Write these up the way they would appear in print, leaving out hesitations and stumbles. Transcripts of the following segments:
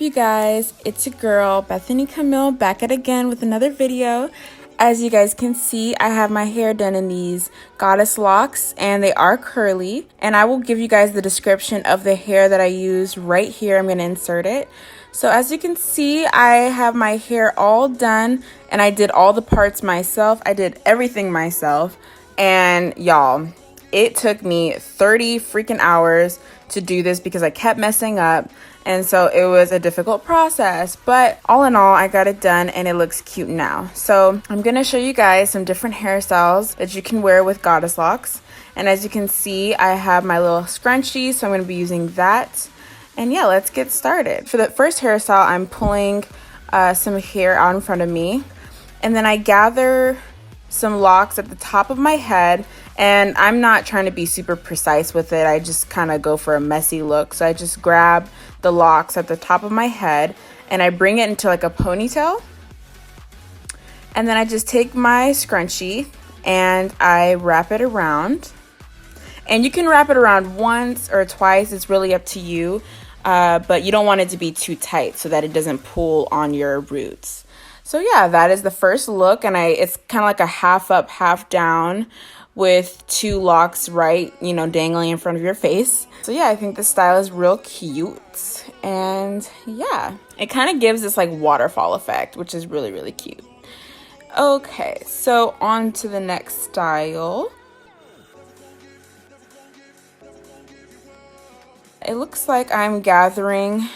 up, you guys? It's your girl Bethany Camille back at again with another video. As you guys can see, I have my hair done in these goddess locks and they are curly, and I will give you guys the description of the hair that I use right here. I'm going to insert it. So as you can see, I have my hair all done and I did all the parts myself. I did everything myself, and y'all, it took me 30 freaking hours to do this because I kept messing up, and so it was a difficult process, but all in all I got it done and it looks cute now. So I'm gonna show you guys some different hairstyles that you can wear with goddess locks, and as you can see I have my little scrunchie, so I'm gonna be using that. And yeah, let's get started. For the first hairstyle, I'm pulling some hair out in front of me, and then I gather some locks at the top of my head, and I'm not trying to be super precise with it. I just kind of go for a messy look. So I just grab the locks at the top of my head and I bring it into like a ponytail, and then I just take my scrunchie and I wrap it around. And you can wrap it around once or twice, it's really up to you, but you don't want it to be too tight so that it doesn't pull on your roots. So yeah, that is the first look, and it's kind of like a half up, half down with two locks dangling in front of your face. So yeah, I think this style is real cute, and yeah, it kind of gives this like waterfall effect, which is really, really cute. Okay, so on to the next style. It looks like I'm gathering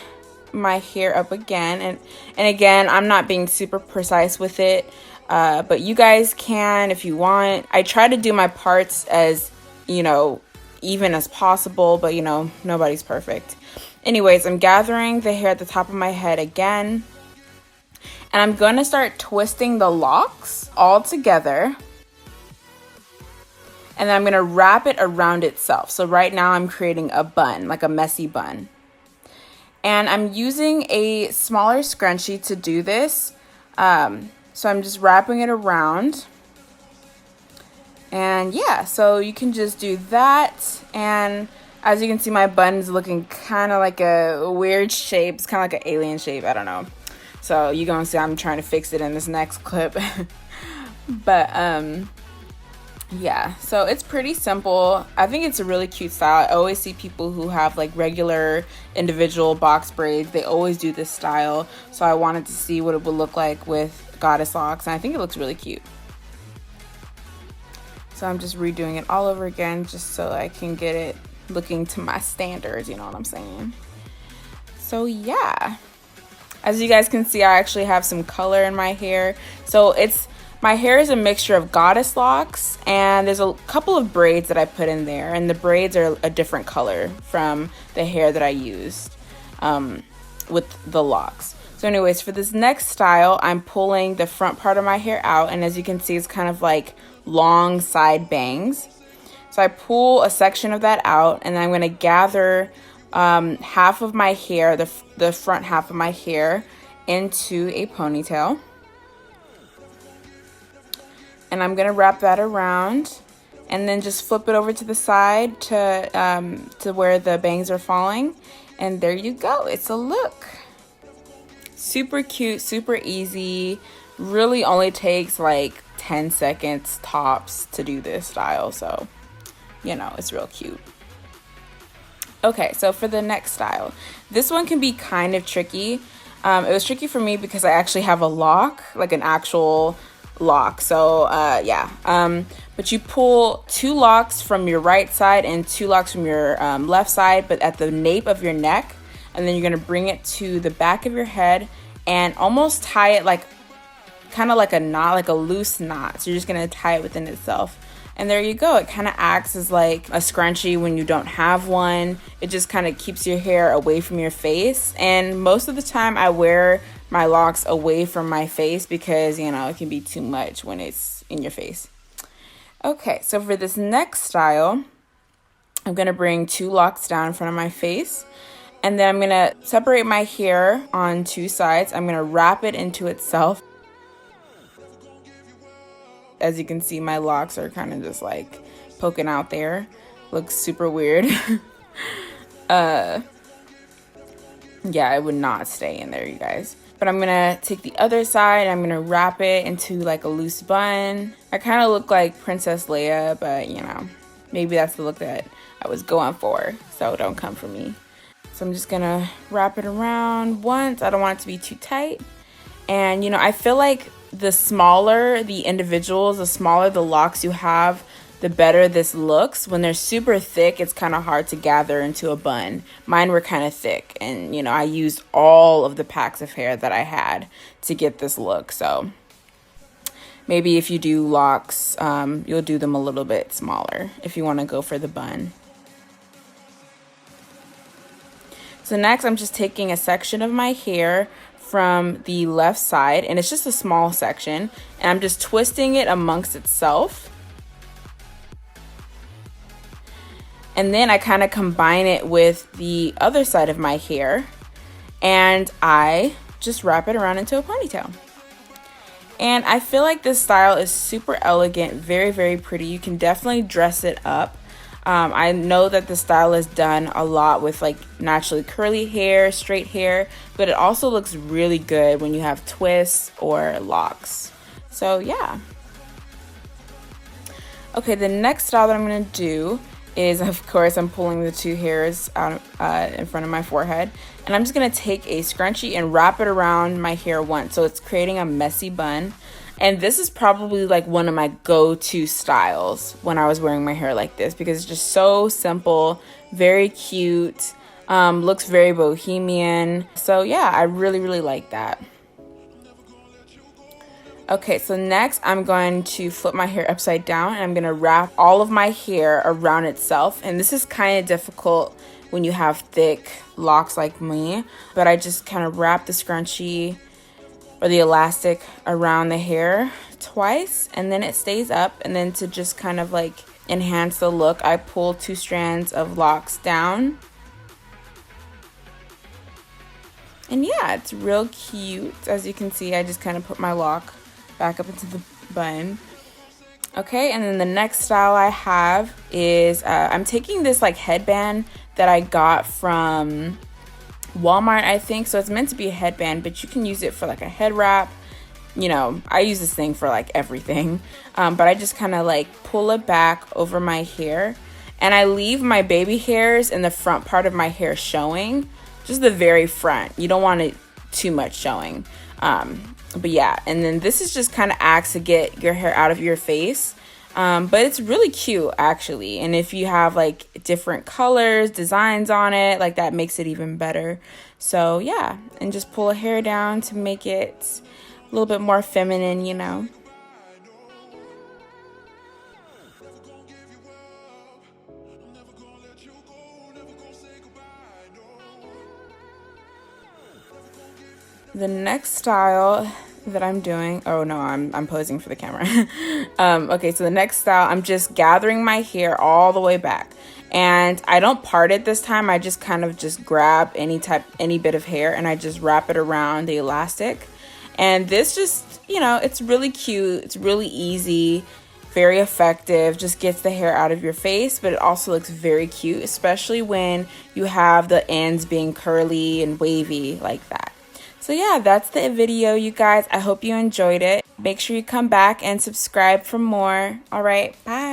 my hair up again, and again, I'm not being super precise with it, but you guys can if you want. I try to do my parts as even as possible, but nobody's perfect. Anyways, I'm gathering the hair at the top of my head again, and I'm gonna start twisting the locks all together, and then I'm gonna wrap it around itself. So right now I'm creating a bun, like a messy bun. And I'm using a smaller scrunchie to do this. So I'm just wrapping it around. And yeah, so you can just do that. And as you can see, my bun is looking kind of like a weird shape. It's kind of like an alien shape, I don't know. So you're gonna see I'm trying to fix it in this next clip. But yeah, so it's pretty simple. I think it's a really cute style. I always see people who have like regular individual box braids. They always do this style. So I wanted to see what it would look like with goddess locks, and I think it looks really cute. So I'm just redoing it all over again just so I can get it looking to my standards, you know what I'm saying? So yeah, as you guys can see, I actually have some color in my hair. So my hair is a mixture of goddess locks, and there's a couple of braids that I put in there, and the braids are a different color from the hair that I used with the locks. So anyways, for this next style, I'm pulling the front part of my hair out, and as you can see, it's kind of like long side bangs. So I pull a section of that out, and then I'm going to gather half of my hair, the front half of my hair, into a ponytail. And I'm gonna wrap that around and then just flip it over to the side to where the bangs are falling. And there you go, it's a look. Super cute, super easy. Really only takes like 10 seconds tops to do this style. So, it's real cute. Okay, so for the next style, this one can be kind of tricky. It was tricky for me because I actually have a lock, like an actual lock. So but you pull two locks from your right side and two locks from your left side, but at the nape of your neck, and then you're going to bring it to the back of your head and almost tie it like kind of like a knot, like a loose knot. So you're just going to tie it within itself, and there you go. It kind of acts as like a scrunchie when you don't have one. It just kind of keeps your hair away from your face, and most of the time I wear my locks away from my face because it can be too much when it's in your face. Okay, so for this next style, I'm going to bring two locks down in front of my face, and then I'm going to separate my hair on two sides. I'm going to wrap it into itself. As you can see, my locks are kind of just like poking out there. Looks super weird. Yeah, it would not stay in there, you guys. But I'm gonna take the other side, I'm gonna wrap it into like a loose bun. I kind of look like Princess Leia, but you know, maybe that's the look that I was going for, so don't come for me. So I'm just gonna wrap it around once. I don't want it to be too tight. And you know, I feel like the smaller the individuals, the smaller the locks you have, the better this looks. When they're super thick, it's kind of hard to gather into a bun. Mine were kind of thick, and you know, I used all of the packs of hair that I had to get this look. So maybe if you do locks, you'll do them a little bit smaller if you want to go for the bun. So next, I'm just taking a section of my hair from the left side, and it's just a small section, and I'm just twisting it amongst itself. And then I kind of combine it with the other side of my hair, and I just wrap it around into a ponytail. And I feel like this style is super elegant, very, very pretty. You can definitely dress it up. I know that the style is done a lot with like naturally curly hair, straight hair, but it also looks really good when you have twists or locks. So yeah. Okay, the next style that I'm gonna do is, of course, I'm pulling the two hairs out in front of my forehead, and I'm just gonna take a scrunchie and wrap it around my hair once, so it's creating a messy bun. And this is probably like one of my go-to styles when I was wearing my hair like this, because it's just so simple, very cute, looks very bohemian. So yeah, I really, really like that. Okay, so next I'm going to flip my hair upside down, and I'm going to wrap all of my hair around itself. And this is kind of difficult when you have thick locks like me, but I just kind of wrap the scrunchie or the elastic around the hair twice, and then it stays up. And then to just kind of like enhance the look, I pull 2 strands of locks down. And yeah, it's real cute. As you can see, I just kind of put my lock back up into the bun. Okay, and then the next style I have is I'm taking this like headband that I got from Walmart, I think. So it's meant to be a headband, but you can use it for like a head wrap. You know, I use this thing for like everything. But I just kind of like pull it back over my hair, and I leave my baby hairs in the front part of my hair showing, just the very front. You don't want it too much showing. But yeah, and then this is just kind of acts to get your hair out of your face. But it's really cute actually. And if you have like different colors, designs on it, like that makes it even better. So yeah, and just pull a hair down to make it a little bit more feminine, you know. The next style that I'm doing, oh no, I'm posing for the camera. Okay, so the next style, I'm just gathering my hair all the way back, and I don't part it this time. I just kind of just grab any bit of hair, and I just wrap it around the elastic. And this just, you know, it's really cute, it's really easy, very effective, just gets the hair out of your face, but it also looks very cute, especially when you have the ends being curly and wavy like that. So yeah, that's the video, you guys. I hope you enjoyed it. Make sure you come back and subscribe for more. All right, bye.